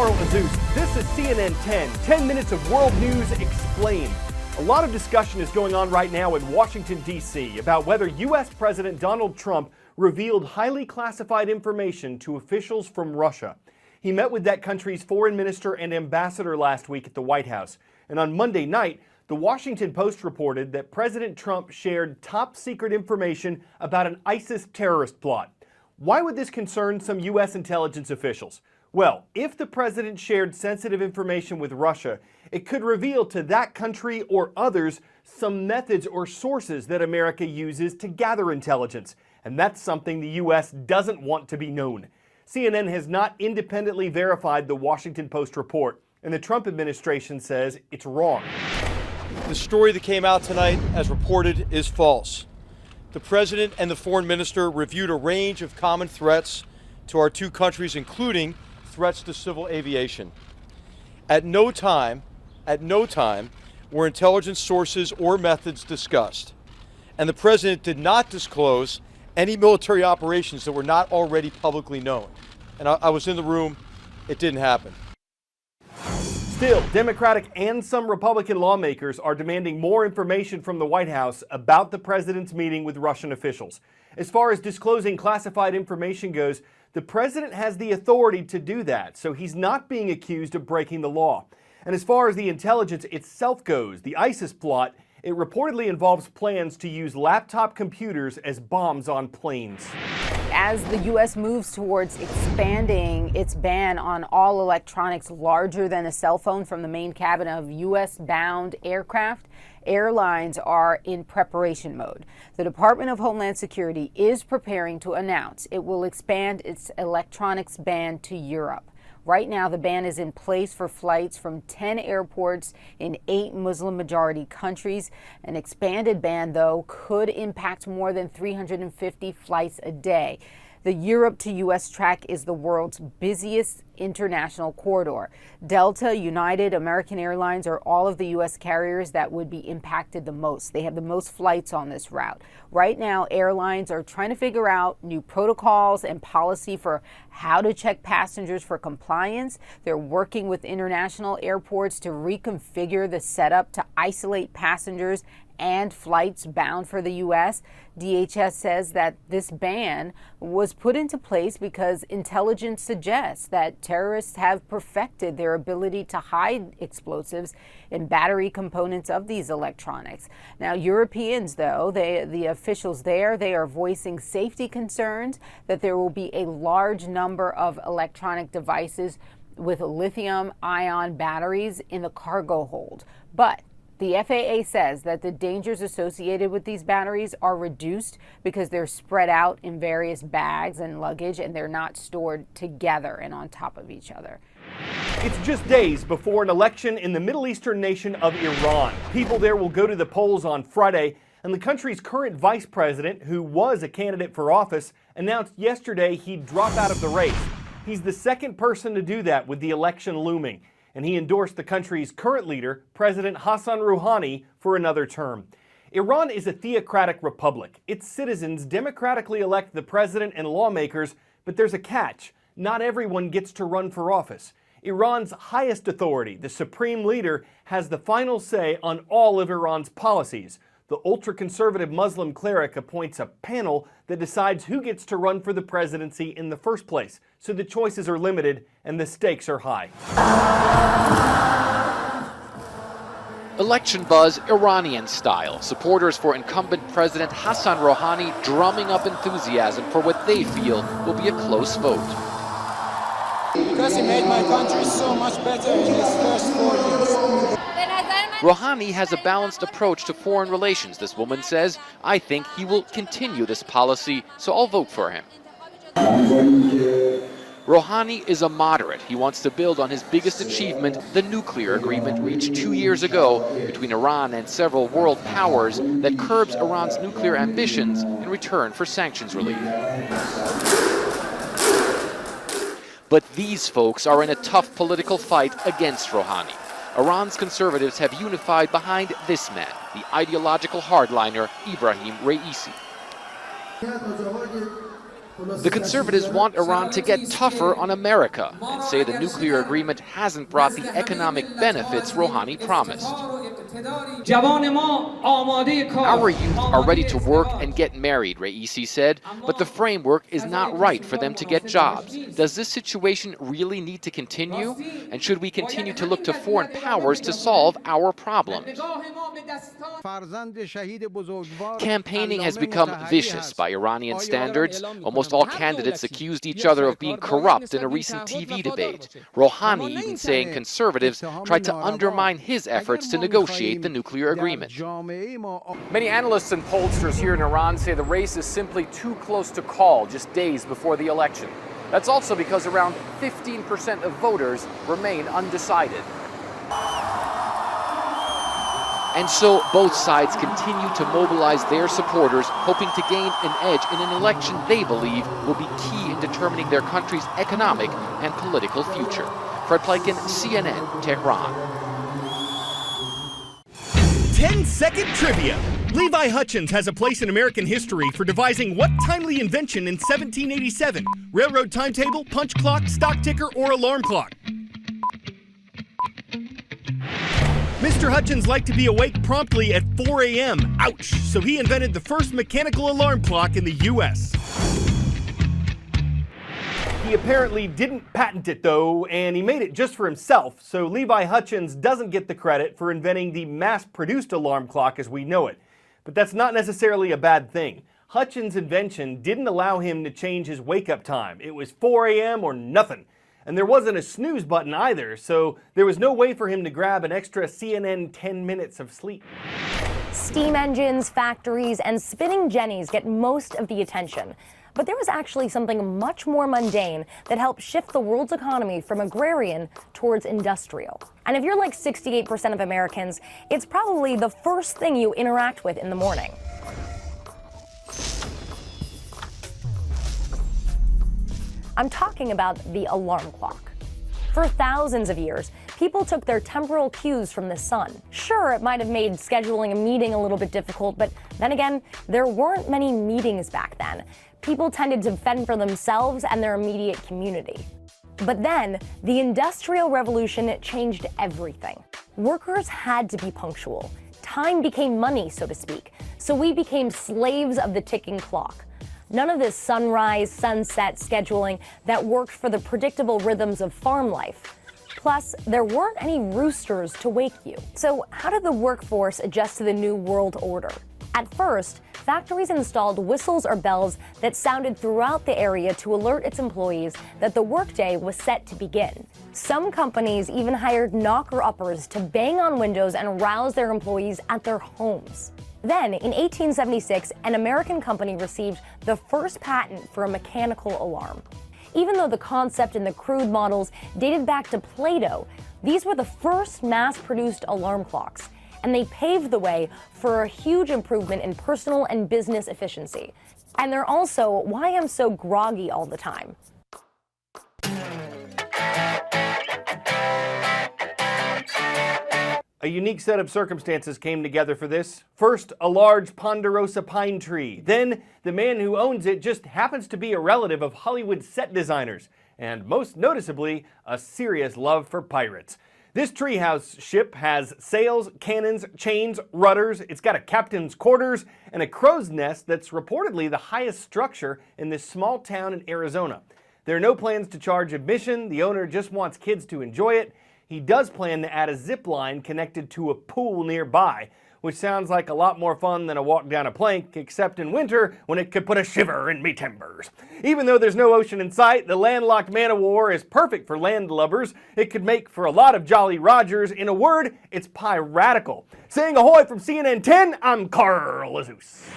Carl Azus. This is CNN 10 minutes of world news explained. A lot of discussion is going on right now in Washington, D.C. about whether U.S. President Donald Trump revealed highly classified information to officials from Russia. He met with that country's foreign minister and ambassador last week at the White House. And on Monday night, the Washington Post reported that President Trump shared top secret information about an ISIS terrorist plot. Why would this concern some U.S. intelligence officials? Well, if the president shared sensitive information with Russia, it could reveal to that country or others some methods or sources that America uses to gather intelligence. And that's something the U.S. doesn't want to be known. CNN has not independently verified the Washington Post report, and the Trump administration says it's wrong. The story that came out tonight, as reported, is false. The president and the foreign minister reviewed a range of common threats to our two countries, including threats to civil aviation. At no time were intelligence sources or methods discussed. And the president did not disclose any military operations that were not already publicly known. And I was in the room. It didn't happen. Still, Democratic and some Republican lawmakers are demanding more information from the White House about the president's meeting with Russian officials. As far as disclosing classified information goes, the president has the authority to do that, so he's not being accused of breaking the law. And as far as the intelligence itself goes, the ISIS plot, it reportedly involves plans to use laptop computers as bombs on planes. As the U.S. moves towards expanding its ban on all electronics larger than a cell phone from the main cabin of U.S.-bound aircraft, airlines are in preparation mode. The Department of Homeland Security is preparing to announce it will expand its electronics ban to Europe. Right now, the ban is in place for flights from 10 airports in 8 Muslim-majority countries. An expanded ban, though, could impact more than 350 flights a day. The Europe to U.S. track is the world's busiest international corridor. Delta, United, American Airlines are all of the U.S. carriers that would be impacted the most. They have the most flights on this route. Right now, airlines are trying to figure out new protocols and policy for how to check passengers for compliance. They're working with international airports to reconfigure the setup to isolate passengers and flights bound for the U.S. DHS says that this ban was put into place because intelligence suggests that terrorists have perfected their ability to hide explosives in battery components of these electronics. Now, Europeans, though, the officials there, they are voicing safety concerns that there will be a large number of electronic devices with lithium-ion batteries in the cargo hold. But the FAA says that the dangers associated with these batteries are reduced because they're spread out in various bags and luggage, and they're not stored together and on top of each other. It's just days before an election in the Middle Eastern nation of Iran. People there will go to the polls on Friday, and the country's current vice president, who was a candidate for office, announced yesterday he'd drop out of the race. He's the second person to do that with the election looming, and he endorsed the country's current leader, President Hassan Rouhani, for another term. Iran is a theocratic republic. Its citizens democratically elect the president and lawmakers, but there's a catch. Not everyone gets to run for office. Iran's highest authority, the supreme leader, has the final say on all of Iran's policies. The ultra-conservative Muslim cleric appoints a panel that decides who gets to run for the presidency in the first place. So the choices are limited and the stakes are high. Election buzz Iranian style. Supporters for incumbent President Hassan Rouhani drumming up enthusiasm for what they feel will be a close vote. Because he made my country so much better in his first 4 years. Rouhani has a balanced approach to foreign relations, this woman says. I think he will continue this policy, so I'll vote for him. Rouhani is a moderate. He wants to build on his biggest achievement, the nuclear agreement reached 2 years ago between Iran and several world powers that curbs Iran's nuclear ambitions in return for sanctions relief. But these folks are in a tough political fight against Rouhani. Iran's conservatives have unified behind this man, the ideological hardliner Ibrahim Raisi. The conservatives want Iran to get tougher on America and say the nuclear agreement hasn't brought the economic benefits Rouhani promised. Our youth are ready to work and get married, Raisi said, but the framework is not right for them to get jobs. Does this situation really need to continue? And should we continue to look to foreign powers to solve our problems? Campaigning has become vicious by Iranian standards. Almost all candidates accused each other of being corrupt in a recent TV debate. Rouhani even saying conservatives tried to undermine his efforts to negotiate the nuclear agreement. Many analysts and pollsters here in Iran say the race is simply too close to call just days before the election. That's also because around 15% of voters remain undecided. And so both sides continue to mobilize their supporters, hoping to gain an edge in an election they believe will be key in determining their country's economic and political future. Fred Plykin, CNN, Tehran. 10-second trivia. Levi Hutchins has a place in American history for devising what timely invention in 1787? Railroad timetable, punch clock, stock ticker, or alarm clock? Mr. Hutchins liked to be awake promptly at 4 a.m. Ouch! So he invented the first mechanical alarm clock in the U.S. He apparently didn't patent it though, and he made it just for himself, so Levi Hutchins doesn't get the credit for inventing the mass-produced alarm clock as we know it. But that's not necessarily a bad thing. Hutchins' invention didn't allow him to change his wake-up time. It was 4 a.m. or nothing. And there wasn't a snooze button either, so there was no way for him to grab an extra CNN 10 minutes of sleep. Steam engines, factories, and spinning jennies get most of the attention. But there was actually something much more mundane that helped shift the world's economy from agrarian towards industrial. And if you're like 68% of Americans, it's probably the first thing you interact with in the morning. I'm talking about the alarm clock. For thousands of years, people took their temporal cues from the sun. Sure, it might have made scheduling a meeting a little bit difficult, but then again, there weren't many meetings back then. People tended to fend for themselves and their immediate community. But then, the Industrial Revolution changed everything. Workers had to be punctual. Time became money, so to speak, so we became slaves of the ticking clock. None of this sunrise, sunset scheduling that worked for the predictable rhythms of farm life. Plus, there weren't any roosters to wake you. So how did the workforce adjust to the new world order? At first, factories installed whistles or bells that sounded throughout the area to alert its employees that the workday was set to begin. Some companies even hired knocker-uppers to bang on windows and rouse their employees at their homes. Then, in 1876, an American company received the first patent for a mechanical alarm. Even though the concept and the crude models dated back to Plato, these were the first mass-produced alarm clocks, and they paved the way for a huge improvement in personal and business efficiency. And they're also why I'm so groggy all the time. A unique set of circumstances came together for this. First, a large ponderosa pine tree. Then, the man who owns it just happens to be a relative of Hollywood set designers. And most noticeably, a serious love for pirates. This treehouse ship has sails, cannons, chains, rudders, it's got a captain's quarters, and a crow's nest that's reportedly the highest structure in this small town in Arizona. There are no plans to charge admission, the owner just wants kids to enjoy it. He does plan to add a zip line connected to a pool nearby, which sounds like a lot more fun than a walk down a plank, except in winter when it could put a shiver in me timbers. Even though there's no ocean in sight, the landlocked man-o-war is perfect for landlubbers. It could make for a lot of Jolly Rogers. In a word, it's piratical. Saying ahoy from CNN 10, I'm Carl Azus.